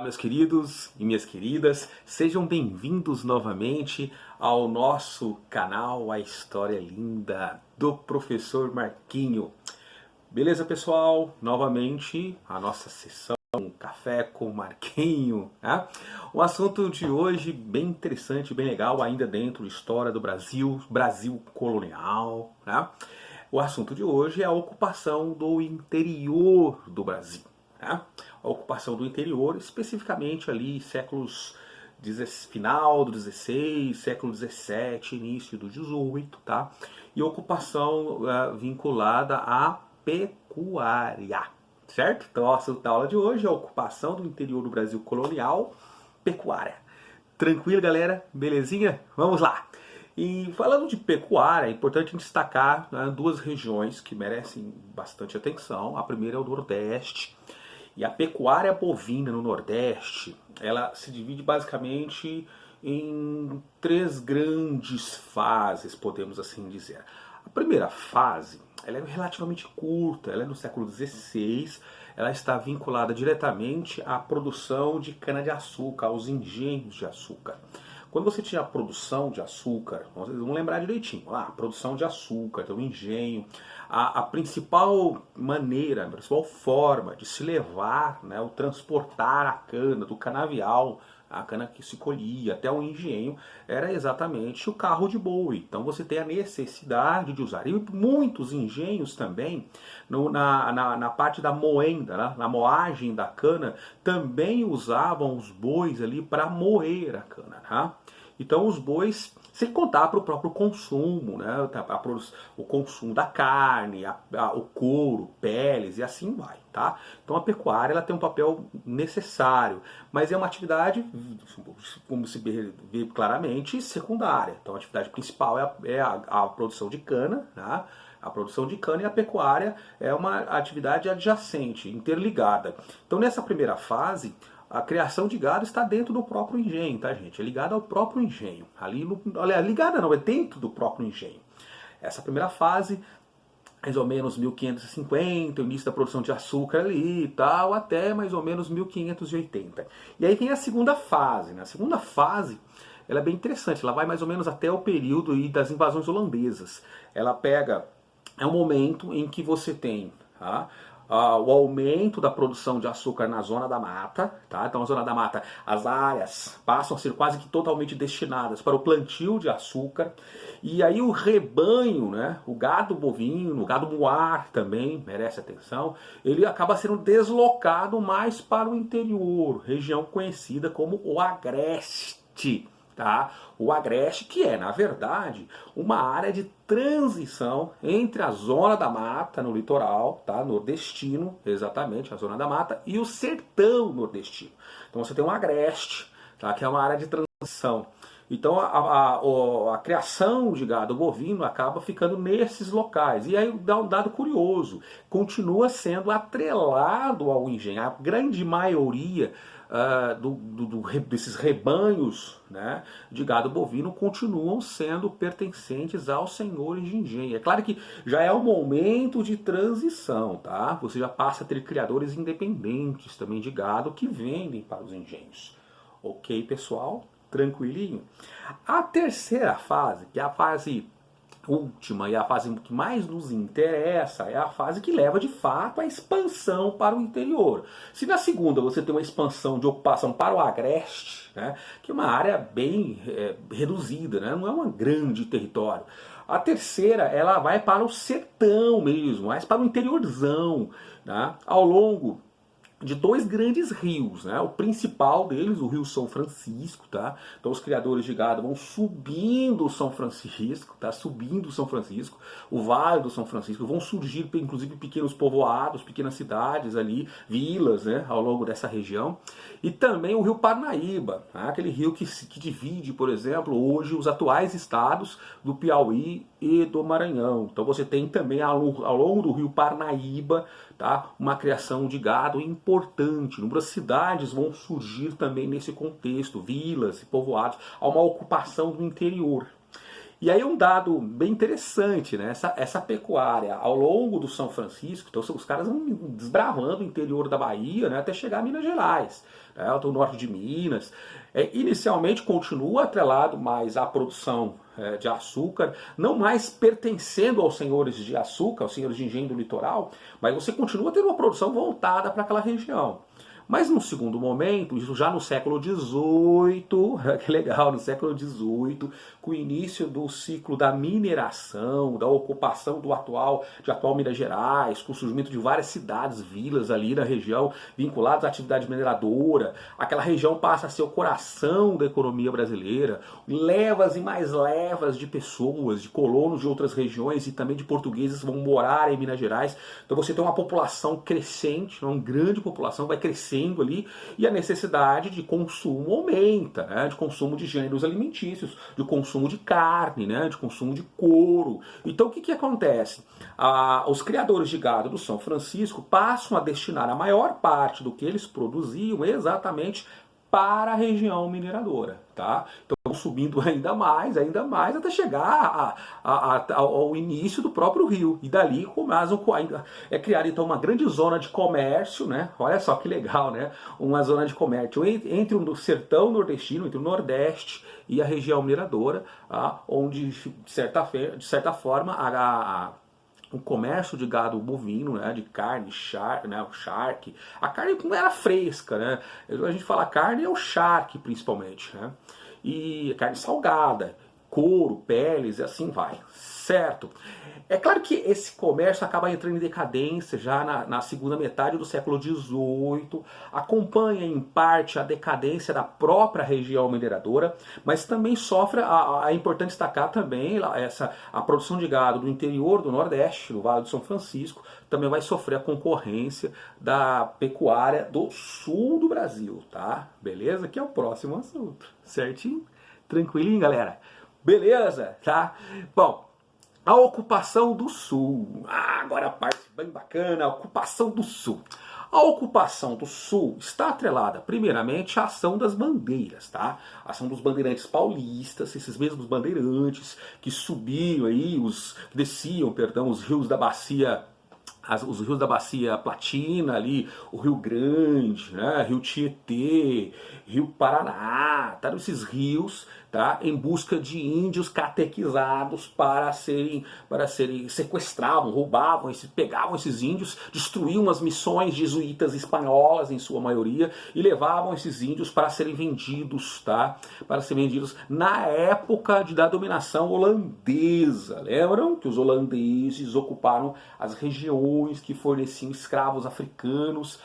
meus queridos e minhas queridas, sejam bem-vindos novamente ao nosso canal A História Linda do Professor Marquinho. Beleza, pessoal? Novamente a nossa sessão Café com Marquinho, né? O assunto de hoje bem interessante, bem legal, ainda dentro da história do Brasil, Brasil colonial, né? O assunto de hoje é a ocupação do interior do Brasil. Né? A ocupação do interior, especificamente ali final do 16, século 17, início do 18, tá? E ocupação vinculada à pecuária, certo? Então, a assunto da aula de hoje é a ocupação do interior do Brasil colonial, pecuária. Tranquilo, galera? Belezinha? Vamos lá! E falando de pecuária, é importante destacar duas regiões que merecem bastante atenção. A primeira é o Nordeste. E a pecuária bovina no Nordeste, ela se divide basicamente em três grandes fases, podemos assim dizer. A primeira fase, ela é relativamente curta, ela é no século XVI, ela está vinculada diretamente à produção de cana-de-açúcar, aos engenhos de açúcar. Quando você tinha a produção de açúcar, vamos lembrar direitinho, a produção de açúcar, então o engenho, a principal maneira, a principal forma de se levar, né, o transportar a cana do canavial, a cana que se colhia até o engenho, era exatamente o carro de boi. Então você tem a necessidade de usar. E muitos engenhos também, na parte da moenda, né, na moagem da cana, também usavam os bois ali para moer a cana. Né? Então os bois, sem contar para o próprio consumo, né? O consumo da carne, o couro, peles e assim vai. Tá? Então a pecuária ela tem um papel necessário, mas é uma atividade, como se vê claramente, secundária. Então a atividade principal é a produção de cana, né? A produção de cana e a pecuária é uma atividade adjacente, interligada. Então nessa primeira fase, a criação de gado está dentro do próprio engenho, tá, gente? É ligada ao próprio engenho. Ligada não, é dentro do próprio engenho. Essa primeira fase, mais ou menos 1550, o início da produção de açúcar ali e tal, até mais ou menos 1580. E aí vem a segunda fase, né? A segunda fase, ela é bem interessante, ela vai mais ou menos até o período aí das invasões holandesas. Ela pega, é um momento em que você tem, tá, o aumento da produção de açúcar na zona da mata, tá? Então na zona da mata as áreas passam a ser quase que totalmente destinadas para o plantio de açúcar, e aí o rebanho, né, o gado bovino, o gado muar também merece atenção, ele acaba sendo deslocado mais para o interior, região conhecida como o Agreste. Tá? O Agreste, que é, na verdade, uma área de transição entre a zona da mata no litoral, tá? Nordestino, exatamente, a zona da mata, e o sertão nordestino. Então você tem um Agreste, tá? Que é uma área de transição. Então a criação de gado bovino acaba ficando nesses locais. E aí dá um dado curioso, continua sendo atrelado ao engenho. A grande maioria desses rebanhos, né, de gado bovino continuam sendo pertencentes aos senhores de engenho. É claro que já é um momento de transição, tá? Você já passa a ter criadores independentes também de gado que vendem para os engenhos. Ok, pessoal? Tranquilinho? A terceira fase, que é a fase última e a fase que mais nos interessa, é a fase que leva de fato à expansão para o interior. Se na segunda você tem uma expansão de ocupação para o Agreste, né, que é uma área bem reduzida, né, não é um grande território. A terceira, ela vai para o sertão mesmo, mais para o interiorzão, né, ao longo de dois grandes rios, né? O principal deles, o Rio São Francisco, tá? Então os criadores de gado vão subindo o São Francisco, tá? Subindo o São Francisco, o Vale do São Francisco, vão surgir inclusive pequenos povoados, pequenas cidades ali, vilas, né? Ao longo dessa região. E também o Rio Parnaíba, tá? Aquele rio que divide, por exemplo, hoje os atuais estados do Piauí e do Maranhão. Então você tem também ao longo do Rio Parnaíba, tá, uma criação de gado importante. Inúmeras cidades vão surgir também nesse contexto, vilas e povoados, há uma ocupação do interior. E aí um dado bem interessante, né? Essa pecuária ao longo do São Francisco, então os caras vão desbravando o interior da Bahia, né, até chegar a Minas Gerais, né, até o norte de Minas. Inicialmente continua atrelado mais à produção de açúcar, não mais pertencendo aos senhores de açúcar, aos senhores de engenho do litoral, mas você continua tendo uma produção voltada para aquela região. Mas no segundo momento, isso já no século XVIII, que legal, no século XVIII, com o início do ciclo da mineração, da ocupação de atual Minas Gerais, com o surgimento de várias cidades, vilas ali na região, vinculadas à atividade mineradora, aquela região passa a ser o coração da economia brasileira, levas e mais levas de pessoas, de colonos de outras regiões e também de portugueses vão morar em Minas Gerais. Então você tem uma população crescente, uma grande população, vai crescendo ali, e a necessidade de consumo aumenta, né? De consumo de gêneros alimentícios, de consumo de carne, né? De consumo de couro. Então o que acontece? Os criadores de gado do São Francisco passam a destinar a maior parte do que eles produziam exatamente para a região mineradora, tá? Então subindo ainda mais, até chegar ao início do próprio rio. E dali começam a criar então uma grande zona de comércio, né? Olha só que legal, né? Uma zona de comércio entre o sertão nordestino, entre o Nordeste e a região mineradora, onde de certa forma o comércio de gado bovino, né, de carne, o charque. A carne não era fresca, né? A gente fala carne é o charque principalmente, né? E carne salgada, couro, peles e assim vai, certo? É claro que esse comércio acaba entrando em decadência já na segunda metade do século XVIII, acompanha em parte a decadência da própria região mineradora, mas também sofre, é importante destacar também, a produção de gado do interior do Nordeste, do Vale do São Francisco, também vai sofrer a concorrência da pecuária do sul do Brasil, tá? Beleza? Que é o próximo assunto, certinho? Tranquilinho, galera? Beleza, tá? Bom, a ocupação do Sul. Agora a parte bem bacana, a ocupação do Sul. A ocupação do Sul está atrelada, primeiramente, à ação das bandeiras, tá? A ação dos bandeirantes paulistas, esses mesmos bandeirantes que subiam aí, que desciam, perdão, os rios da bacia. Os rios da Bacia Platina ali, o Rio Grande, né, Rio Tietê, Rio Paraná, tá? Esses rios, tá? Em busca de índios catequizados para serem sequestravam, roubavam, pegavam esses índios, destruíam as missões jesuítas espanholas em sua maioria e levavam esses índios para serem vendidos, tá? Para serem vendidos na época da dominação holandesa. Lembram que os holandeses ocuparam as regiões que forneciam escravos africanos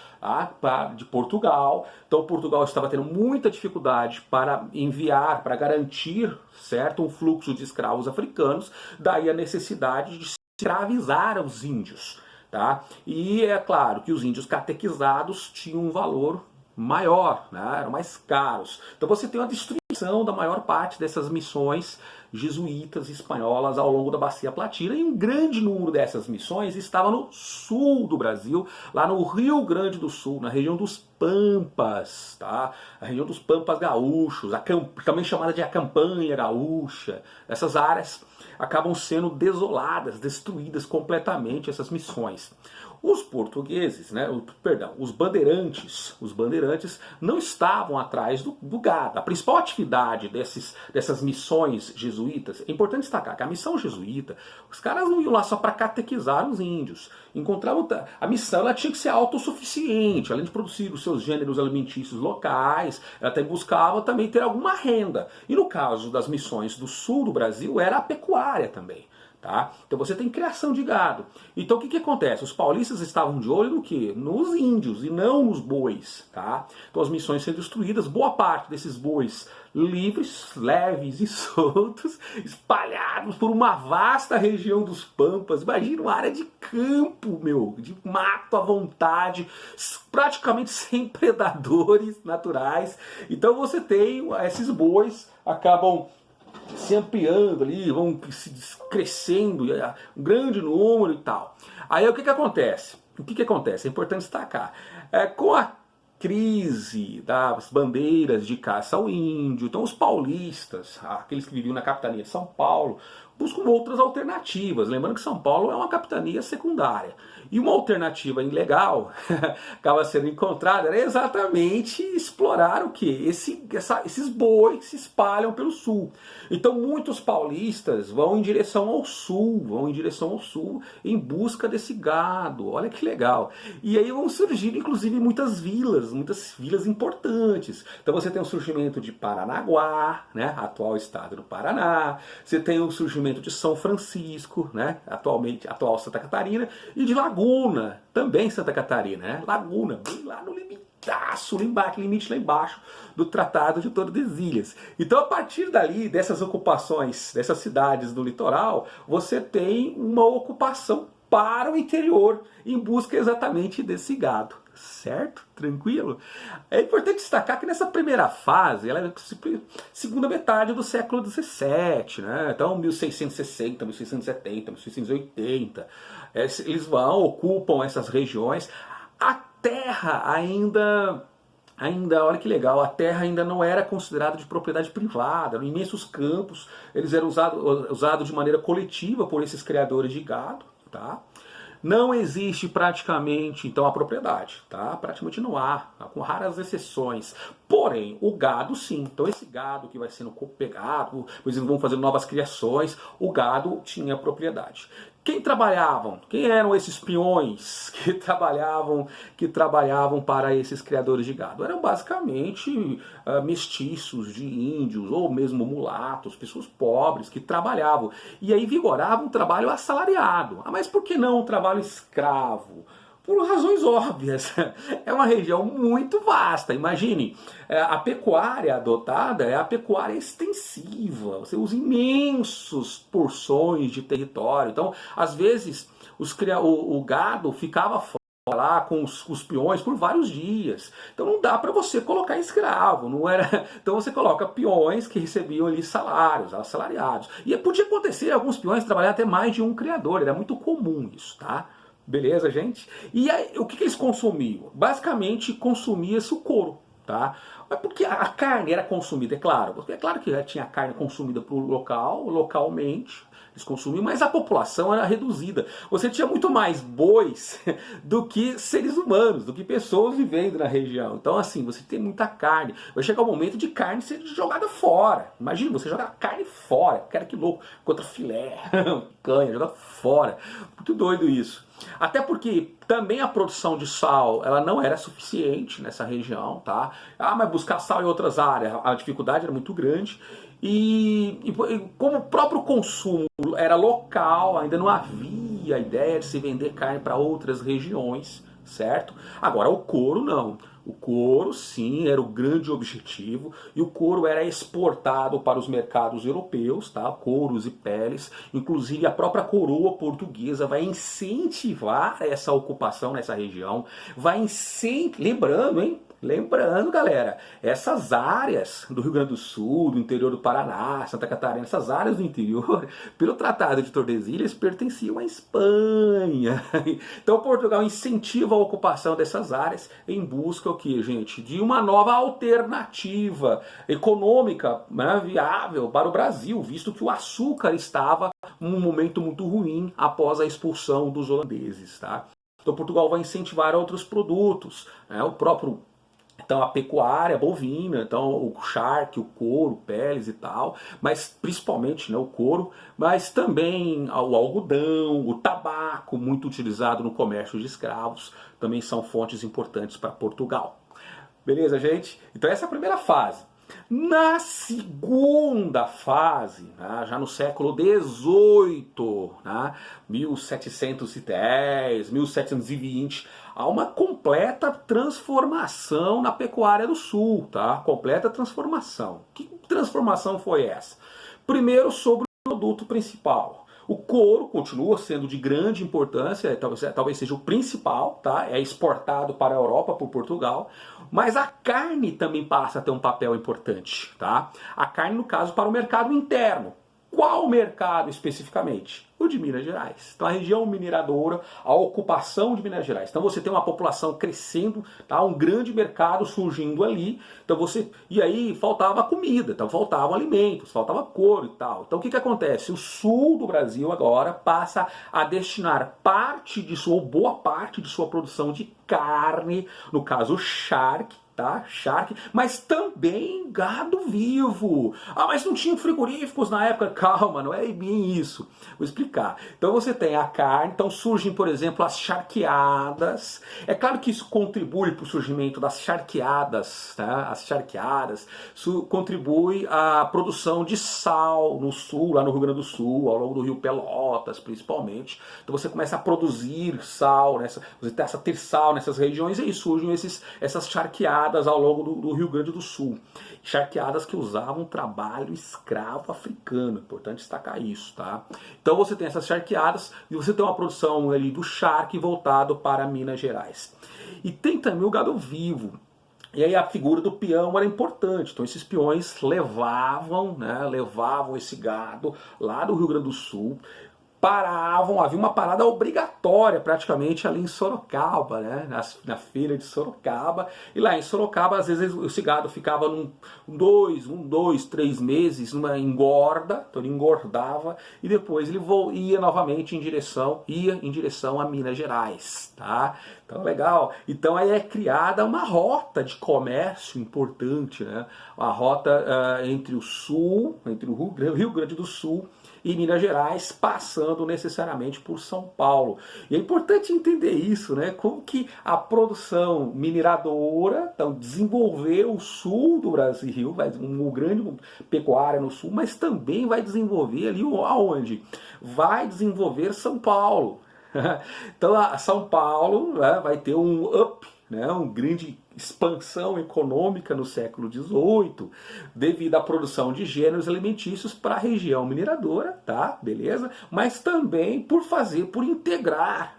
de Portugal. Então Portugal estava tendo muita dificuldade para enviar, para garantir, certo, um fluxo de escravos africanos, daí a necessidade de escravizar os índios. Tá? E é claro que os índios catequizados tinham um valor maior, né? Eram mais caros. Então você tem uma destruição da maior parte dessas missões jesuítas espanholas ao longo da Bacia Platina, e um grande número dessas missões estava no sul do Brasil, lá no Rio Grande do Sul, na região dos Pampas, tá? A região dos Pampas gaúchos, também chamada de a Campanha Gaúcha. Essas áreas acabam sendo desoladas, destruídas completamente, essas missões. Os portugueses, né, os bandeirantes não estavam atrás do gado. A principal atividade dessas missões jesuítas, é importante destacar que a missão jesuíta, os caras não iam lá só para catequizar os índios. A missão ela tinha que ser autossuficiente, além de produzir os seus gêneros alimentícios locais, ela até buscava também ter alguma renda. E no caso das missões do sul do Brasil, era a pecuária também. Tá? Então você tem criação de gado. Então o que acontece? Os paulistas estavam de olho no quê? Nos índios e não nos bois. Tá? Então as missões sendo destruídas, boa parte desses bois livres, leves e soltos, espalhados por uma vasta região dos Pampas. Imagina uma área de campo, de mato à vontade, praticamente sem predadores naturais. Então você tem esses bois, acabam se ampliando ali, vão se crescendo, um grande número e tal. Aí o que acontece? É importante destacar. Com a crise das bandeiras de caça ao índio. Então os paulistas, aqueles que viviam na capitania de São Paulo, buscam outras alternativas. Lembrando que São Paulo é uma capitania secundária. E uma alternativa ilegal acaba sendo encontrada era exatamente explorar o quê? Esses bois que se espalham pelo sul. Então muitos paulistas vão em direção ao sul, em busca desse gado. Olha que legal. E aí vão surgir inclusive muitas vilas importantes. Então você tem o surgimento de Paranaguá, né, atual estado do Paraná. Você tem o surgimento de São Francisco, né, atual Santa Catarina, e de Laguna, também Santa Catarina, né? Laguna, bem lá no limitaço, limite lá embaixo do Tratado de Tordesilhas. Então, a partir dali, dessas ocupações, dessas cidades do litoral, você tem uma ocupação para o interior, em busca exatamente desse gado. Certo? Tranquilo? É importante destacar que nessa primeira fase, ela é segunda metade do século XVII, né? Então 1660, 1670, 1680, eles ocupam essas regiões. A terra ainda, olha que legal, a terra ainda não era considerada de propriedade privada, eram imensos campos, eles eram usados de maneira coletiva por esses criadores de gado, tá? Não existe praticamente, então, a propriedade, tá? Praticamente não há, com raras exceções. Porém, o gado sim. Então, esse gado que vai sendo pegado, eles vão fazendo novas criações, o gado tinha propriedade. Quem trabalhavam? Quem eram esses peões que trabalhavam para esses criadores de gado? Eram basicamente mestiços de índios ou mesmo mulatos, pessoas pobres que trabalhavam. E aí vigorava um trabalho assalariado. Mas por que não um trabalho escravo? Por razões óbvias. É uma região muito vasta. Imagine, a pecuária adotada é a pecuária extensiva. Você usa imensas porções de território. Então, às vezes, o gado ficava lá com os peões por vários dias. Então não dá para você colocar escravo, não era. Então você coloca peões que recebiam ali salários, assalariados. E podia acontecer alguns peões trabalhar até mais de um criador, era muito comum isso, tá? Beleza, gente? E aí, o que eles consumiam? Basicamente consumia-se o couro, tá? Mas porque a carne era consumida, é claro. Porque é claro que já tinha carne consumida por localmente, eles consumiam, mas a população era reduzida. Você tinha muito mais bois do que seres humanos, do que pessoas vivendo na região. Então, assim, você tem muita carne. Vai chegar o momento de carne ser jogada fora. Imagina, você jogar carne fora. Cara, que louco. Contra filé, picanha, jogar fora. Muito doido isso. Até porque também a produção de sal, ela não era suficiente nessa região, tá? Mas buscar sal em outras áreas, a dificuldade era muito grande. E como o próprio consumo era local, ainda não havia a ideia de se vender carne para outras regiões, certo? Agora, o couro não. O couro, sim, era o grande objetivo, e o couro era exportado para os mercados europeus, tá? Couros e peles. Inclusive, a própria coroa portuguesa vai incentivar essa ocupação nessa região, lembrando, hein? Lembrando, galera, essas áreas do Rio Grande do Sul, do interior do Paraná, Santa Catarina, essas áreas do interior, pelo Tratado de Tordesilhas, pertenciam à Espanha. Então Portugal incentiva a ocupação dessas áreas em busca, o que, gente? De uma nova alternativa econômica, né, viável para o Brasil, visto que o açúcar estava num momento muito ruim após a expulsão dos holandeses, tá? Então Portugal vai incentivar outros produtos, né, então a pecuária bovina, então o charque, o couro, peles e tal, mas principalmente, né, o couro, mas também o algodão, o tabaco, muito utilizado no comércio de escravos, também são fontes importantes para Portugal. Beleza, gente? Então essa é a primeira fase. Na segunda fase, né, já no século XVIII, né, 1710, 1720, há uma completa transformação na pecuária do sul, tá? Completa transformação. Que transformação foi essa? Primeiro, sobre o produto principal. O couro continua sendo de grande importância, talvez seja o principal, tá? É exportado para a Europa por Portugal, mas a carne também passa a ter um papel importante, tá? A carne, no caso, para o mercado interno. qual mercado especificamente? O de Minas Gerais. Então a região mineradora, a ocupação de Minas Gerais. Então você tem uma população crescendo, tá? Um grande mercado surgindo ali. Então e aí faltava comida, então faltavam alimentos, faltava couro e tal. Então o que acontece? O sul do Brasil agora passa a destinar parte de sua, ou boa parte de sua produção de carne, no caso charque, tá? Charque, mas também gado vivo. Ah, mas não tinha frigoríficos na época. Calma, não é bem isso. Vou explicar. Então você tem a carne, então surgem, por exemplo, as charqueadas. É claro que isso contribui para o surgimento das charqueadas, tá? As charqueadas contribui à produção de sal no sul, lá no Rio Grande do Sul, ao longo do Rio Pelotas, principalmente. Então você começa a produzir sal, você começa a ter sal nessas regiões e aí surgem essas charqueadas ao longo do Rio Grande do Sul. Charqueadas que usavam trabalho escravo africano, importante destacar isso, tá? Então você tem essas charqueadas e você tem uma produção ali do charque voltado para Minas Gerais. E tem também o gado vivo. E aí a figura do peão era importante. Então esses peões levavam esse gado lá do Rio Grande do Sul, paravam, havia uma parada obrigatória praticamente ali em Sorocaba, né? Na feira de Sorocaba. E lá em Sorocaba, às vezes, esse gado ficava dois, 3 meses numa engorda, então ele engordava, e depois ele ia novamente em direção a Minas Gerais, tá? Então, legal. Então aí é criada uma rota de comércio importante, né? Uma rota entre o sul, entre o Rio Grande do Sul e Minas Gerais, passando necessariamente por São Paulo. E é importante entender isso, né? Como que a produção mineradora então, desenvolveu o sul do Brasil, uma grande pecuária no sul, mas também vai desenvolver ali aonde? Vai desenvolver São Paulo. Então, São Paulo vai ter um up, uma grande expansão econômica no século XVIII, devido à produção de gêneros alimentícios para a região mineradora, tá? Beleza? Mas também por integrar,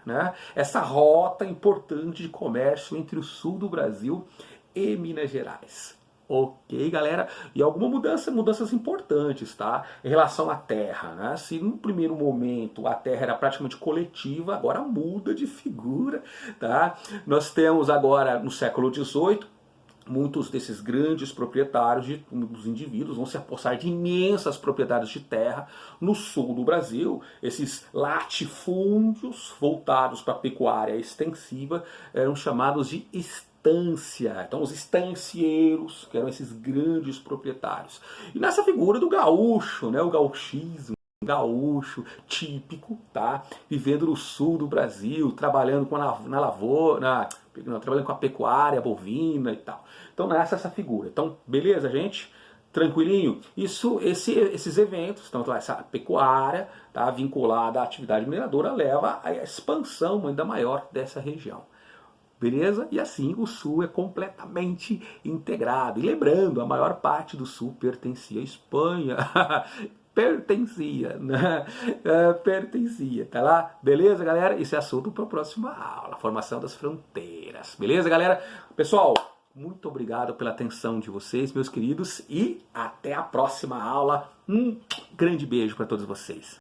essa rota importante de comércio entre o sul do Brasil e Minas Gerais. Ok, galera? E mudanças importantes, tá? Em relação à terra, né? Se no primeiro momento a terra era praticamente coletiva, agora muda de figura, tá? Nós temos agora, no século XVIII, muitos desses grandes proprietários, dos indivíduos, vão se apossar de imensas propriedades de terra no sul do Brasil. Esses latifúndios voltados para a pecuária extensiva eram chamados de estância. Então os estancieiros, que eram esses grandes proprietários. E nessa figura do gaúcho, o gauchismo, gaúcho típico, tá? Vivendo no sul do Brasil, trabalhando na lavoura, trabalhando com a pecuária bovina e tal. Então essa figura. Então, beleza, gente? Tranquilinho? Esses eventos, então essa pecuária, tá, vinculada à atividade mineradora, leva à expansão ainda maior dessa região. Beleza? E assim o Sul é completamente integrado. E lembrando, a maior parte do Sul pertencia à Espanha. Pertencia, né? Pertencia, tá lá? Beleza, galera? Esse é assunto para a próxima aula, formação das fronteiras. Beleza, galera? Pessoal, muito obrigado pela atenção de vocês, meus queridos, e até a próxima aula. Um grande beijo para todos vocês.